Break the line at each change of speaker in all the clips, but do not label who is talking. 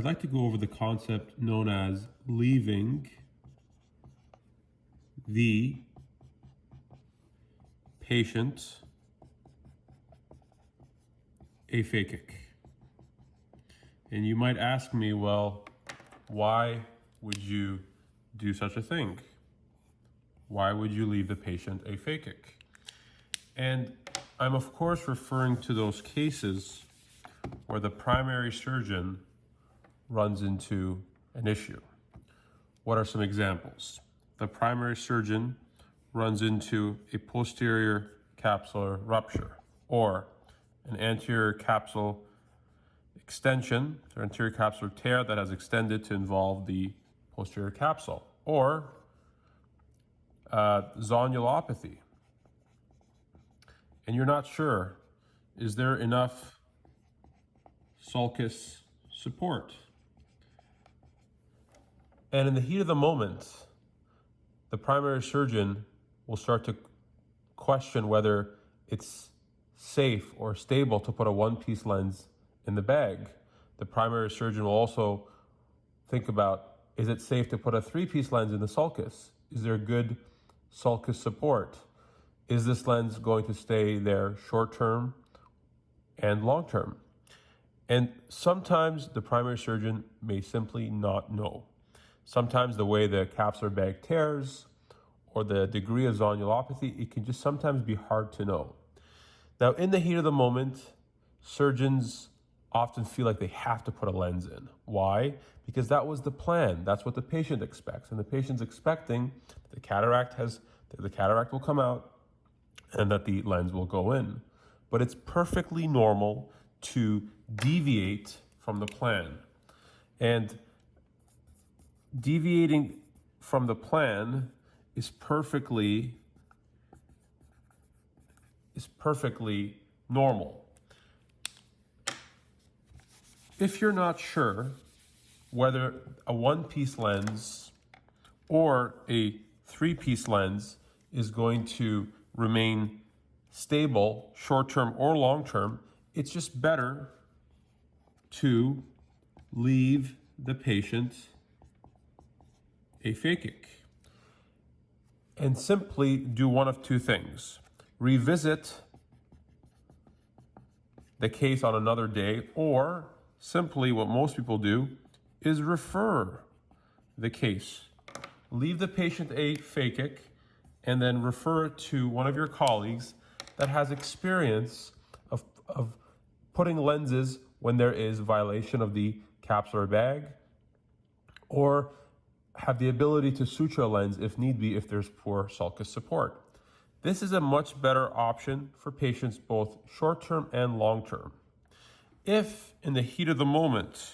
I'd like to go over the concept known as leaving the patient aphakic. And you might ask me, well, why would you do such a thing? Why would you leave the patient aphakic? And I'm of course referring to those cases where the primary surgeon runs into an issue. What are some examples? The primary surgeon runs into a posterior capsular rupture or an anterior capsule extension or anterior capsular tear that has extended to involve the posterior capsule, or zonulopathy. And you're not sure, is there enough sulcus support? And in the heat of the moment, the primary surgeon will start to question whether it's safe or stable to put a one-piece lens in the bag. The primary surgeon will also think about, is it safe to put a three-piece lens in the sulcus? Is there good sulcus support? Is this lens going to stay there short-term and long-term? And sometimes the primary surgeon may simply not know. Sometimes the way the capsular bag tears or the degree of zonulopathy, it can just sometimes be hard to know. Now, in the heat of the moment, surgeons often feel like they have to put a lens in. Why? Because that was the plan. That's what the patient expects. And the patient's expecting that the cataract will come out and that the lens will go in. But it's perfectly normal to deviate from the plan. And deviating from the plan is perfectly normal. If you're not sure whether a one-piece lens or a three-piece lens is going to remain stable short-term or long-term, it's just better to leave the patient aphakic and simply do one of two things. Revisit the case on another day, or simply what most people do is refer the case. Leave the patient aphakic and then refer it to one of your colleagues that has experience of putting lenses when there is violation of the capsular bag, or have the ability to suture a lens if need be if there's poor sulcus support. This is a much better option for patients both short-term and long-term. If in the heat of the moment,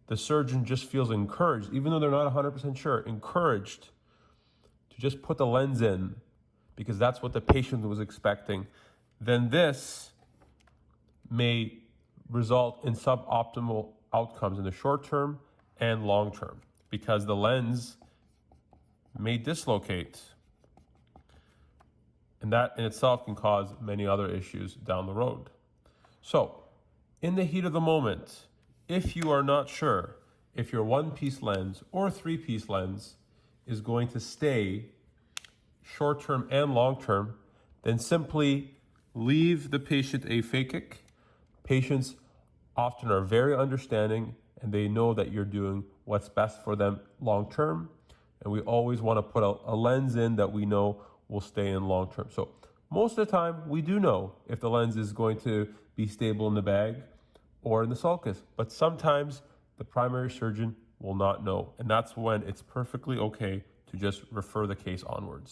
the surgeon just feels encouraged, even though they're not 100% sure, encouraged to just put the lens in because that's what the patient was expecting, then this may result in suboptimal outcomes in the short term and long term because the lens may dislocate. And that in itself can cause many other issues down the road. So, in the heat of the moment, if you are not sure if your one-piece lens or three-piece lens is going to stay short-term and long-term, then simply leave the patient aphakic. Patients often are very understanding and they know that you're doing what's best for them long-term. And we always want to put a lens in that we know will stay in long-term. So most of the time we do know if the lens is going to be stable in the bag or in the sulcus, but sometimes the primary surgeon will not know. And that's when it's perfectly okay to just refer the case onwards.